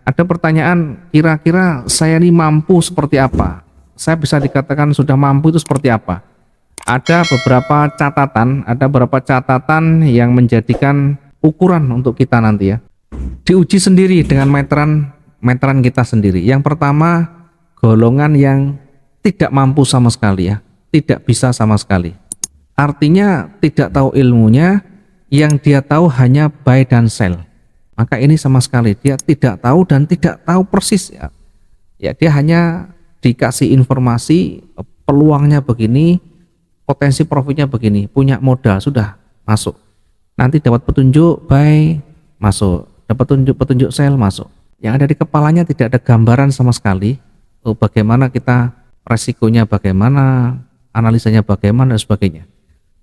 ada pertanyaan, kira-kira saya ini mampu seperti apa? Saya bisa dikatakan sudah mampu itu seperti apa? Ada beberapa catatan yang menjadikan ukuran untuk kita nanti ya. Diuji sendiri dengan meteran kita sendiri. Yang pertama, golongan yang tidak mampu sama sekali ya, tidak bisa sama sekali. Artinya tidak tahu ilmunya, yang dia tahu hanya buy dan sell. Maka ini sama sekali dia tidak tahu dan tidak tahu persis ya. Ya, dia hanya dikasih informasi peluangnya begini, potensi profitnya begini, punya modal sudah masuk. Nanti dapat petunjuk buy, masuk, dapat petunjuk sell, masuk. Yang ada di kepalanya tidak ada gambaran sama sekali. Bagaimana kita resikonya, bagaimana analisanya, bagaimana dan sebagainya.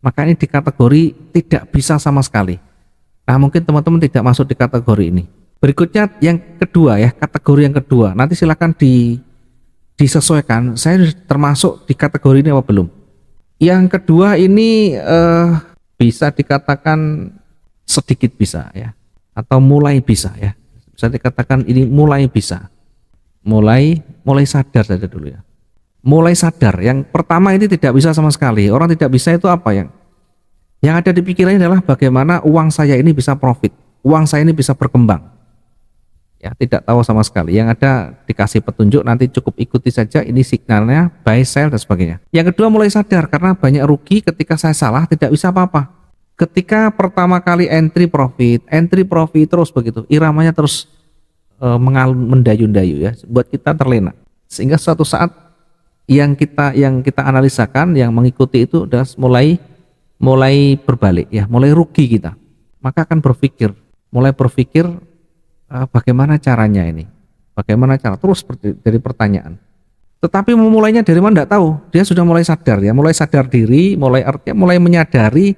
Maka ini di kategori tidak bisa sama sekali. Nah, mungkin teman-teman tidak masuk di kategori ini. Berikutnya yang kedua ya, kategori yang kedua. Nanti silakan disesuaikan. Saya termasuk di kategori ini apa belum? Yang kedua ini bisa dikatakan sedikit bisa ya, atau mulai bisa ya. Bisa dikatakan ini mulai bisa. Mulai sadar saja dulu ya. Mulai sadar. Yang pertama ini tidak bisa sama sekali. Orang tidak bisa itu apa yang ada di pikirannya adalah bagaimana uang saya ini bisa profit, uang saya ini bisa berkembang. Ya, tidak tahu sama sekali. Yang ada dikasih petunjuk, nanti cukup ikuti saja, ini signalnya buy, sell dan sebagainya. Yang kedua mulai sadar karena banyak rugi ketika saya salah, tidak bisa apa-apa. Ketika pertama kali entry profit terus begitu, iramanya terus mendayu-dayu ya, buat kita terlena. Sehingga suatu saat yang kita analisakan, yang mengikuti itu udah mulai berbalik ya, mulai rugi kita. Maka akan mulai berpikir bagaimana caranya ini, bagaimana cara, terus dari pertanyaan. Tetapi memulainya dari mana tidak tahu. Dia sudah mulai sadar ya, mulai sadar diri, mulai menyadari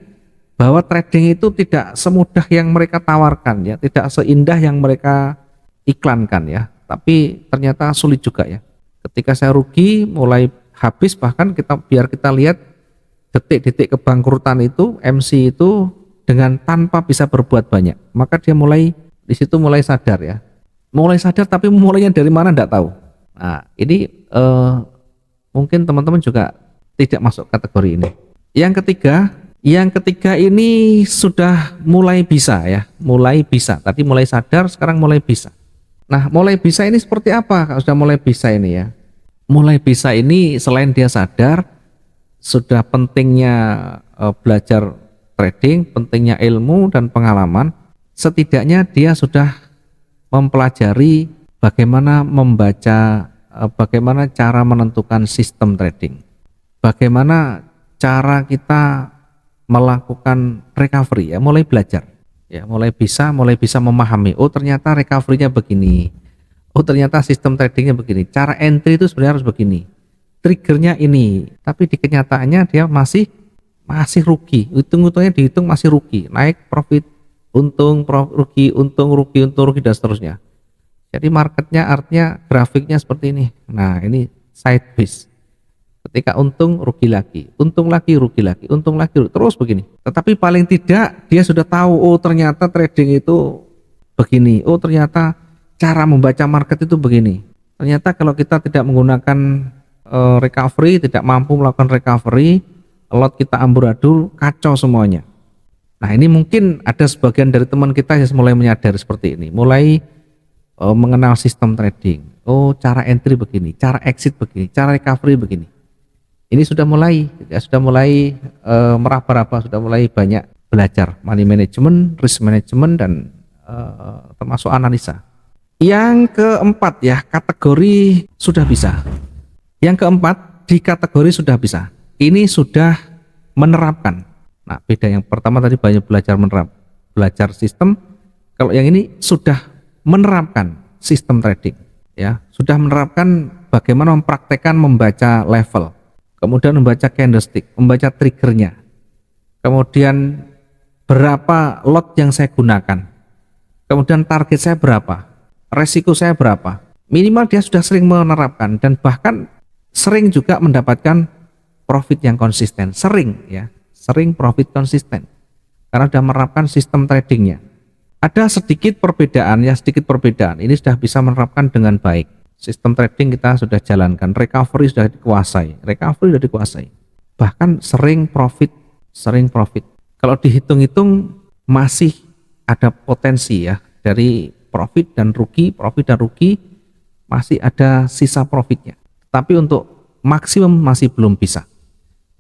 bahwa trading itu tidak semudah yang mereka tawarkan ya, tidak seindah yang mereka iklankan ya. Tapi ternyata sulit juga ya. Ketika saya rugi, mulai habis, bahkan biar kita lihat detik-detik kebangkrutan itu, MC itu dengan tanpa bisa berbuat banyak. Maka dia di situ mulai sadar ya. Mulai sadar, tapi mulainya dari mana enggak tahu. Nah, ini mungkin teman-teman juga tidak masuk kategori ini. Yang ketiga ini sudah mulai bisa ya, mulai bisa. Tadi mulai sadar, sekarang mulai bisa. Nah, mulai bisa ini seperti apa kalau sudah mulai bisa ini ya? Mulai bisa ini selain dia sadar, sudah pentingnya belajar trading, pentingnya ilmu dan pengalaman, setidaknya dia sudah mempelajari bagaimana membaca, bagaimana cara menentukan sistem trading, bagaimana cara kita melakukan recovery ya, mulai belajar ya, mulai bisa memahami, oh ternyata recovery-nya begini, oh ternyata sistem tradingnya begini, cara entry itu sebenarnya harus begini, triggernya ini, tapi di kenyataannya dia masih rugi, hitung-hitungnya dihitung masih rugi, naik profit, rugi dan seterusnya. Jadi marketnya artinya grafiknya seperti ini. Nah, ini sideways. Ketika untung rugi lagi, rugi lagi, terus begini. Tetapi paling tidak dia sudah tahu, oh ternyata trading itu begini, oh ternyata cara membaca market itu begini. Ternyata kalau kita tidak menggunakan recovery, tidak mampu melakukan recovery, lot kita amburadul, kacau semuanya. Nah, ini mungkin ada sebagian dari teman kita yang mulai menyadari seperti ini, mulai mengenal sistem trading. Oh, cara entry begini, cara exit begini, cara recovery begini. Ini sudah mulai meraba-raba, sudah mulai banyak belajar money management, risk management dan termasuk analisa. Yang keempat ya, kategori sudah bisa. Yang keempat di kategori sudah bisa. Ini sudah menerapkan. Nah, beda yang pertama tadi banyak belajar sistem. Kalau yang ini sudah menerapkan sistem trading, ya, sudah menerapkan bagaimana mempraktekkan membaca level, kemudian membaca candlestick, membaca triggernya, kemudian berapa lot yang saya gunakan, kemudian target saya berapa, resiko saya berapa. Minimal dia sudah sering menerapkan dan bahkan sering juga mendapatkan profit yang konsisten, sering profit konsisten karena sudah menerapkan sistem tradingnya. Ada sedikit perbedaan ya, sedikit perbedaan. Ini sudah bisa menerapkan dengan baik. Sistem trading kita sudah jalankan, recovery sudah dikuasai. Bahkan sering profit. Kalau dihitung-hitung masih ada potensi ya dari profit dan rugi masih ada sisa profitnya. Tapi untuk maksimum masih belum bisa.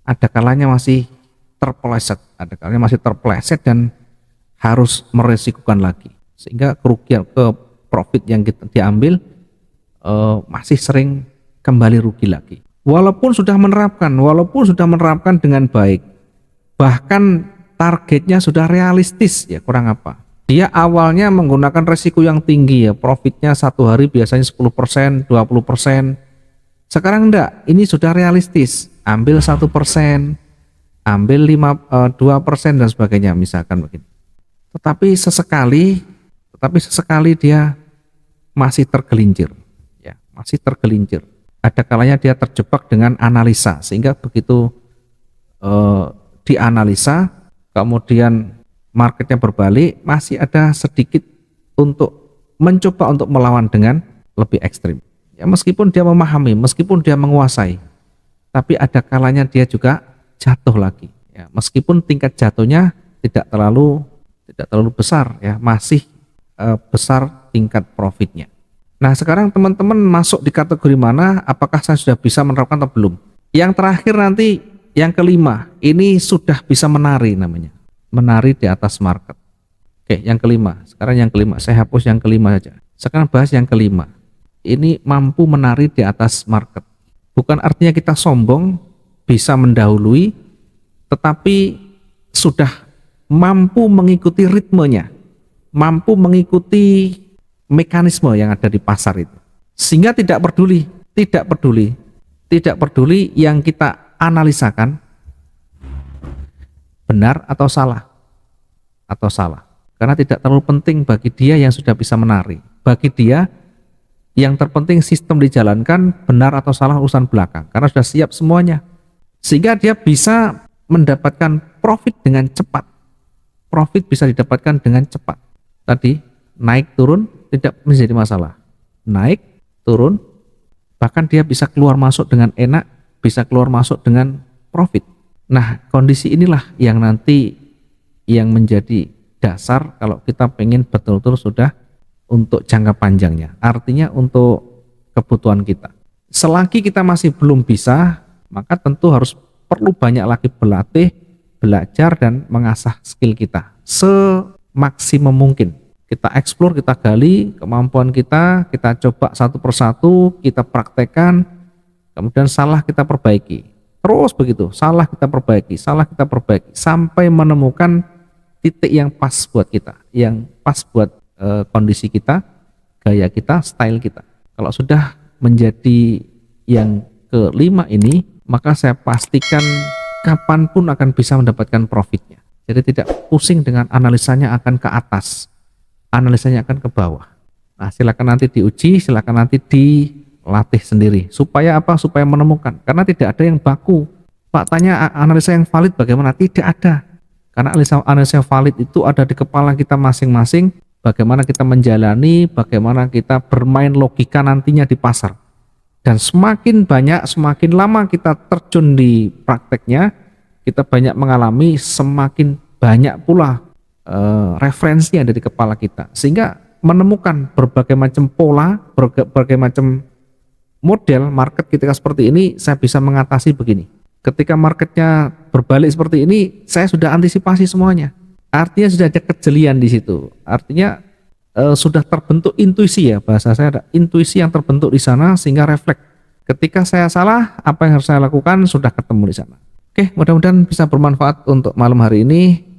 Ada kalanya masih terpeleset dan harus meresikukan lagi, sehingga kerugian ke profit yang kita diambil masih sering kembali rugi lagi. Walaupun sudah menerapkan dengan baik, bahkan targetnya sudah realistis ya, kurang apa? Dia awalnya menggunakan resiko yang tinggi ya, profitnya satu hari biasanya 10%, 20%. Sekarang enggak, ini sudah realistis, ambil 1%, ambil 2% dan sebagainya misalkan begitu. Tetapi sesekali dia masih tergelincir ya, ada kalanya dia terjebak dengan analisa, sehingga begitu dianalisa kemudian marketnya berbalik, masih ada sedikit untuk mencoba untuk melawan dengan lebih ekstrim ya, meskipun dia memahami, meskipun dia menguasai, tapi ada kalanya dia juga jatuh lagi ya, meskipun tingkat jatuhnya tidak terlalu besar ya, masih besar tingkat profitnya. Nah, sekarang teman-teman masuk di kategori mana? Apakah saya sudah bisa menerapkan atau belum? Yang terakhir nanti, yang kelima, ini sudah bisa menari namanya, menari di atas market. Oke, yang kelima. Sekarang yang kelima, saya hapus yang kelima saja. Sekarang bahas yang kelima. Ini mampu menari di atas market. Bukan artinya kita sombong, bisa mendahului, tetapi sudah mampu mengikuti ritmenya, mampu mengikuti mekanisme yang ada di pasar itu, sehingga tidak peduli yang kita analisakan benar atau salah, karena tidak terlalu penting bagi dia yang sudah bisa menari. Bagi dia yang terpenting sistem dijalankan, benar atau salah urusan belakang, karena sudah siap semuanya, sehingga dia bisa mendapatkan profit dengan cepat. Profit bisa didapatkan dengan cepat. Tadi naik turun tidak menjadi masalah. Naik turun, bahkan dia bisa keluar masuk dengan enak, bisa keluar masuk dengan profit. Nah, kondisi inilah yang nanti yang menjadi dasar kalau kita pengen betul-betul sudah untuk jangka panjangnya. Artinya untuk kebutuhan kita. Selagi kita masih belum bisa, maka tentu harus perlu banyak lagi belajar dan mengasah skill kita semaksimum mungkin. Kita eksplor, kita gali kemampuan kita coba satu persatu, kita praktekkan, kemudian salah kita perbaiki. Terus begitu, salah kita perbaiki, sampai menemukan titik yang pas buat kita, yang pas buat kondisi kita, gaya kita, style kita. Kalau sudah menjadi yang kelima ini, maka saya pastikan kapanpun akan bisa mendapatkan profitnya. Jadi tidak pusing dengan analisanya akan ke atas, analisanya akan ke bawah. Nah, silakan nanti diuji, silakan nanti dilatih sendiri. Supaya apa? Supaya menemukan. Karena tidak ada yang baku. Pak tanya analisa yang valid bagaimana? Tidak ada. Karena analisa yang valid itu ada di kepala kita masing-masing. Bagaimana kita menjalani, bagaimana kita bermain logika nantinya di pasar. Dan semakin banyak, semakin lama kita terjun di prakteknya, kita banyak mengalami, semakin banyak pula referensi yang ada di kepala kita, sehingga menemukan berbagai macam pola, berbagai macam model market ketika seperti ini. Saya bisa mengatasi begini. Ketika marketnya berbalik seperti ini, saya sudah antisipasi semuanya. Artinya sudah ada kejelian di situ. Artinya sudah terbentuk intuisi ya, bahasa saya ada intuisi yang terbentuk di sana, sehingga refleks. Ketika saya salah, apa yang harus saya lakukan sudah ketemu di sana. Oke, mudah-mudahan bisa bermanfaat untuk malam hari ini.